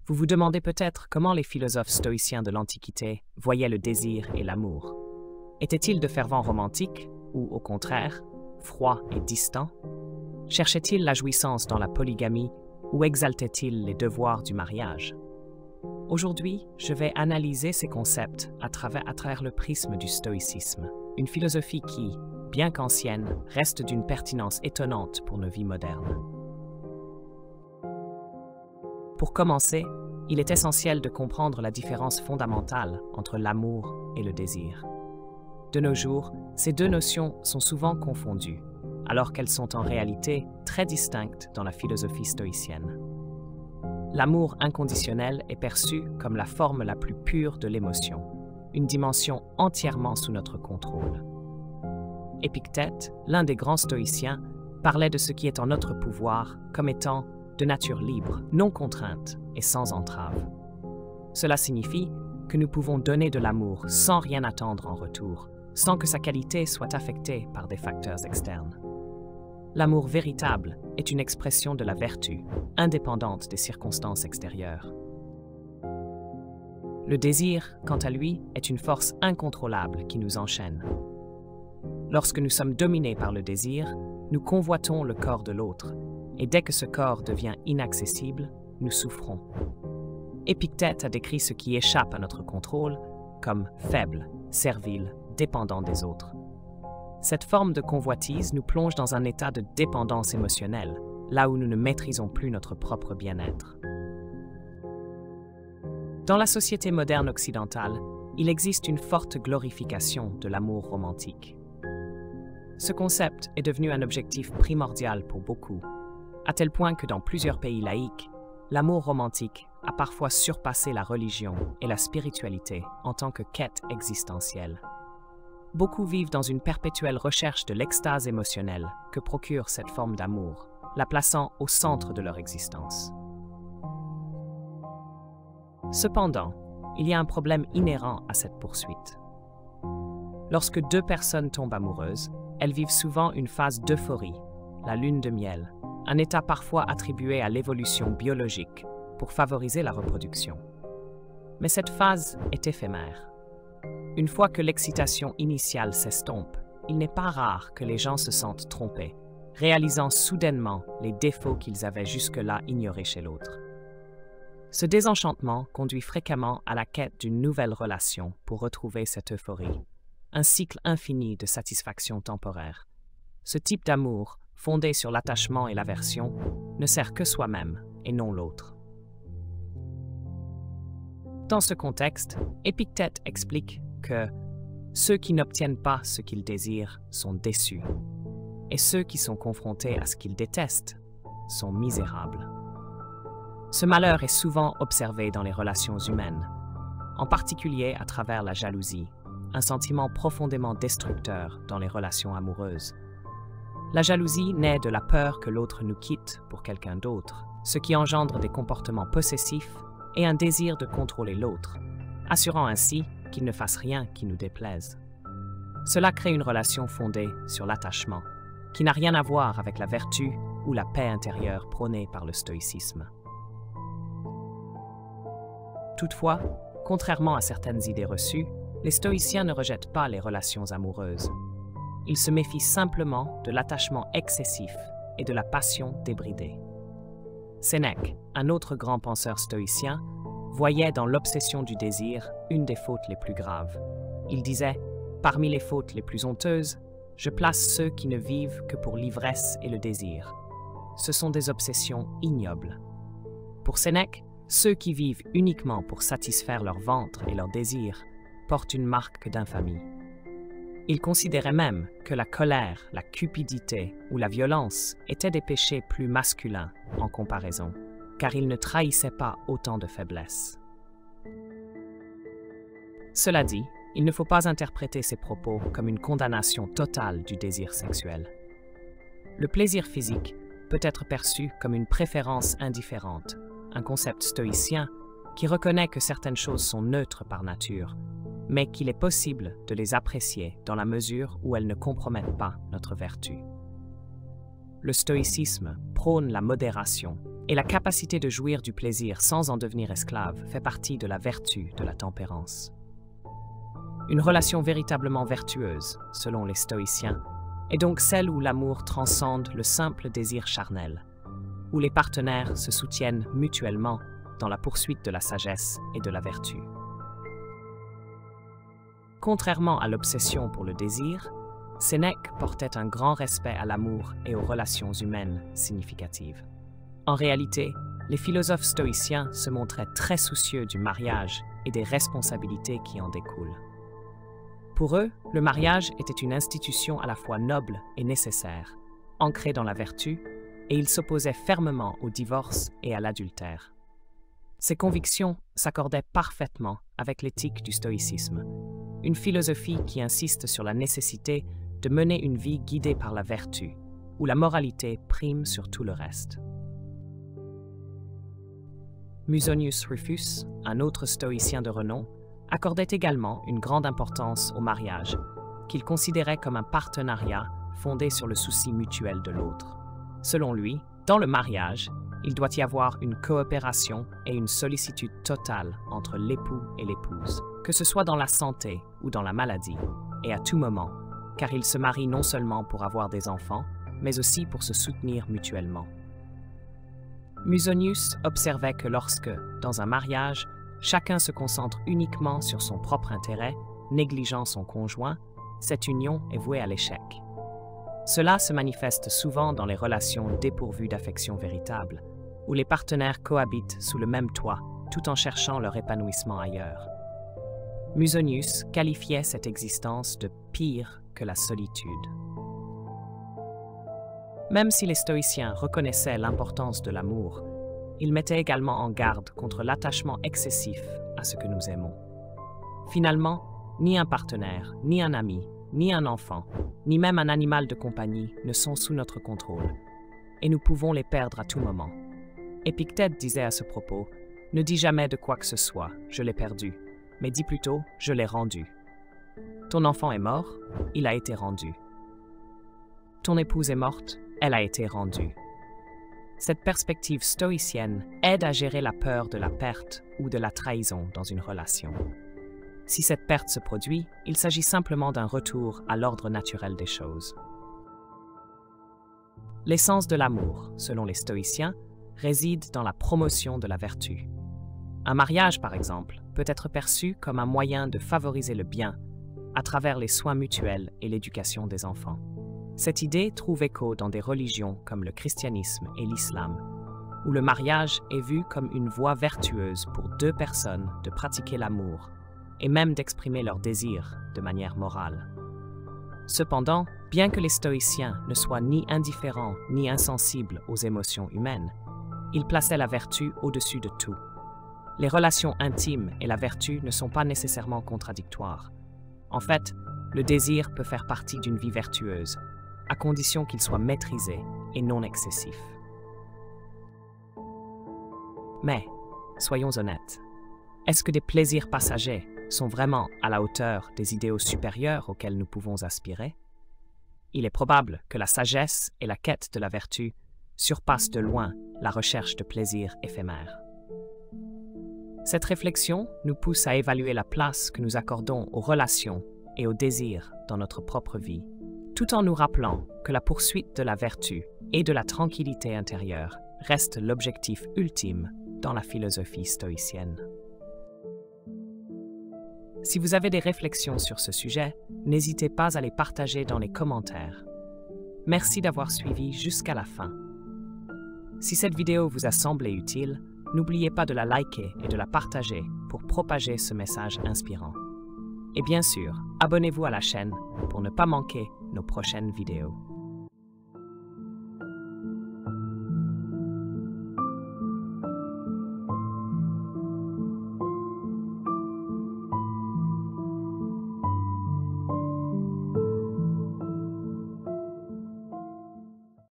Vous vous demandez peut-être comment les philosophes stoïciens de l'Antiquité voyaient le désir et l'amour. Étaient-ils de fervents romantiques ou, au contraire, froids et distants? Cherchaient-ils la jouissance dans la polygamie ou exaltaient-ils les devoirs du mariage? Aujourd'hui, je vais analyser ces concepts à travers le prisme du stoïcisme, une philosophie qui, bien qu'ancienne, reste d'une pertinence étonnante pour nos vies modernes. Pour commencer, il est essentiel de comprendre la différence fondamentale entre l'amour et le désir. De nos jours, ces deux notions sont souvent confondues, alors qu'elles sont en réalité très distinctes dans la philosophie stoïcienne. L'amour inconditionnel est perçu comme la forme la plus pure de l'émotion, une dimension entièrement sous notre contrôle. Épictète, l'un des grands stoïciens, parlait de ce qui est en notre pouvoir comme étant de nature libre, non contrainte et sans entrave. Cela signifie que nous pouvons donner de l'amour sans rien attendre en retour, sans que sa qualité soit affectée par des facteurs externes. L'amour véritable est une expression de la vertu, indépendante des circonstances extérieures. Le désir, quant à lui, est une force incontrôlable qui nous enchaîne. Lorsque nous sommes dominés par le désir, nous convoitons le corps de l'autre, et dès que ce corps devient inaccessible, nous souffrons. Épictète a décrit ce qui échappe à notre contrôle comme faible, servile, dépendant des autres. Cette forme de convoitise nous plonge dans un état de dépendance émotionnelle, là où nous ne maîtrisons plus notre propre bien-être. Dans la société moderne occidentale, il existe une forte glorification de l'amour romantique. Ce concept est devenu un objectif primordial pour beaucoup, à tel point que dans plusieurs pays laïques, l'amour romantique a parfois surpassé la religion et la spiritualité en tant que quête existentielle. Beaucoup vivent dans une perpétuelle recherche de l'extase émotionnelle que procure cette forme d'amour, la plaçant au centre de leur existence. Cependant, il y a un problème inhérent à cette poursuite. Lorsque deux personnes tombent amoureuses, elles vivent souvent une phase d'euphorie, la lune de miel, un état parfois attribué à l'évolution biologique pour favoriser la reproduction. Mais cette phase est éphémère. Une fois que l'excitation initiale s'estompe, il n'est pas rare que les gens se sentent trompés, réalisant soudainement les défauts qu'ils avaient jusque-là ignorés chez l'autre. Ce désenchantement conduit fréquemment à la quête d'une nouvelle relation pour retrouver cette euphorie, un cycle infini de satisfaction temporaire. Ce type d'amour, fondé sur l'attachement et l'aversion, ne sert que soi-même et non l'autre. Dans ce contexte, Épictète explique que ceux qui n'obtiennent pas ce qu'ils désirent sont déçus, et ceux qui sont confrontés à ce qu'ils détestent sont misérables. Ce malheur est souvent observé dans les relations humaines, en particulier à travers la jalousie, un sentiment profondément destructeur dans les relations amoureuses. La jalousie naît de la peur que l'autre nous quitte pour quelqu'un d'autre, ce qui engendre des comportements possessifs et un désir de contrôler l'autre, assurant ainsi qu'il ne fasse rien qui nous déplaise. Cela crée une relation fondée sur l'attachement, qui n'a rien à voir avec la vertu ou la paix intérieure prônée par le stoïcisme. Toutefois, contrairement à certaines idées reçues, les stoïciens ne rejettent pas les relations amoureuses. Ils se méfient simplement de l'attachement excessif et de la passion débridée. Sénèque, un autre grand penseur stoïcien, voyait dans l'obsession du désir une des fautes les plus graves. Il disait « Parmi les fautes les plus honteuses, je place ceux qui ne vivent que pour l'ivresse et le désir. Ce sont des obsessions ignobles. » Pour Sénèque, ceux qui vivent uniquement pour satisfaire leur ventre et leurs désirs portent une marque d'infamie. Il considérait même que la colère, la cupidité ou la violence étaient des péchés plus masculins en comparaison, car ils ne trahissaient pas autant de faiblesse. Cela dit, il ne faut pas interpréter ces propos comme une condamnation totale du désir sexuel. Le plaisir physique peut être perçu comme une préférence indifférente, un concept stoïcien qui reconnaît que certaines choses sont neutres par nature, mais qu'il est possible de les apprécier dans la mesure où elles ne compromettent pas notre vertu. Le stoïcisme prône la modération, Et la capacité de jouir du plaisir sans en devenir esclave fait partie de la vertu de la tempérance. Une relation véritablement vertueuse, selon les stoïciens, est donc celle où l'amour transcende le simple désir charnel, où les partenaires se soutiennent mutuellement dans la poursuite de la sagesse et de la vertu. Contrairement à l'obsession pour le désir, Sénèque portait un grand respect à l'amour et aux relations humaines significatives. En réalité, les philosophes stoïciens se montraient très soucieux du mariage et des responsabilités qui en découlent. Pour eux, le mariage était une institution à la fois noble et nécessaire, ancrée dans la vertu, et ils s'opposaient fermement au divorce et à l'adultère. Ces convictions s'accordaient parfaitement avec l'éthique du stoïcisme, une philosophie qui insiste sur la nécessité de mener une vie guidée par la vertu, où la moralité prime sur tout le reste. Musonius Rufus, un autre stoïcien de renom, accordait également une grande importance au mariage, qu'il considérait comme un partenariat fondé sur le souci mutuel de l'autre. Selon lui, dans le mariage, il doit y avoir une coopération et une sollicitude totale entre l'époux et l'épouse, que ce soit dans la santé ou dans la maladie, et à tout moment, car ils se marient non seulement pour avoir des enfants, mais aussi pour se soutenir mutuellement. Musonius observait que lorsque, dans un mariage, chacun se concentre uniquement sur son propre intérêt, négligeant son conjoint, cette union est vouée à l'échec. Cela se manifeste souvent dans les relations dépourvues d'affection véritable, où les partenaires cohabitent sous le même toit, tout en cherchant leur épanouissement ailleurs. Musonius qualifiait cette existence de pire que la solitude. Même si les stoïciens reconnaissaient l'importance de l'amour, ils mettaient également en garde contre l'attachement excessif à ce que nous aimons. Finalement, ni un partenaire, ni un ami, ni un enfant, ni même un animal de compagnie ne sont sous notre contrôle, et nous pouvons les perdre à tout moment. Épictète disait à ce propos, « Ne dis jamais de quoi que ce soit, je l'ai perdu, mais dis plutôt, je l'ai rendu. Ton enfant est mort, il a été rendu. Ton épouse est morte, elle a été rendue. » Cette perspective stoïcienne aide à gérer la peur de la perte ou de la trahison dans une relation. Si cette perte se produit, il s'agit simplement d'un retour à l'ordre naturel des choses. L'essence de l'amour, selon les stoïciens, réside dans la promotion de la vertu. Un mariage, par exemple, peut être perçu comme un moyen de favoriser le bien à travers les soins mutuels et l'éducation des enfants. Cette idée trouve écho dans des religions comme le christianisme et l'islam, où le mariage est vu comme une voie vertueuse pour deux personnes de pratiquer l'amour et même d'exprimer leurs désirs de manière morale. Cependant, bien que les stoïciens ne soient ni indifférents ni insensibles aux émotions humaines, ils plaçaient la vertu au-dessus de tout. Les relations intimes et la vertu ne sont pas nécessairement contradictoires. En fait, le désir peut faire partie d'une vie vertueuse, à condition qu'il soit maîtrisé et non excessif. Mais, soyons honnêtes, est-ce que des plaisirs passagers sont vraiment à la hauteur des idéaux supérieurs auxquels nous pouvons aspirer? Il est probable que la sagesse et la quête de la vertu surpassent de loin la recherche de plaisirs éphémères. Cette réflexion nous pousse à évaluer la place que nous accordons aux relations et aux désirs dans notre propre vie, tout en nous rappelant que la poursuite de la vertu et de la tranquillité intérieure reste l'objectif ultime dans la philosophie stoïcienne. Si vous avez des réflexions sur ce sujet, n'hésitez pas à les partager dans les commentaires. Merci d'avoir suivi jusqu'à la fin. Si cette vidéo vous a semblé utile, n'oubliez pas de la liker et de la partager pour propager ce message inspirant. Et bien sûr, abonnez-vous à la chaîne pour ne pas manquer nos prochaines vidéos.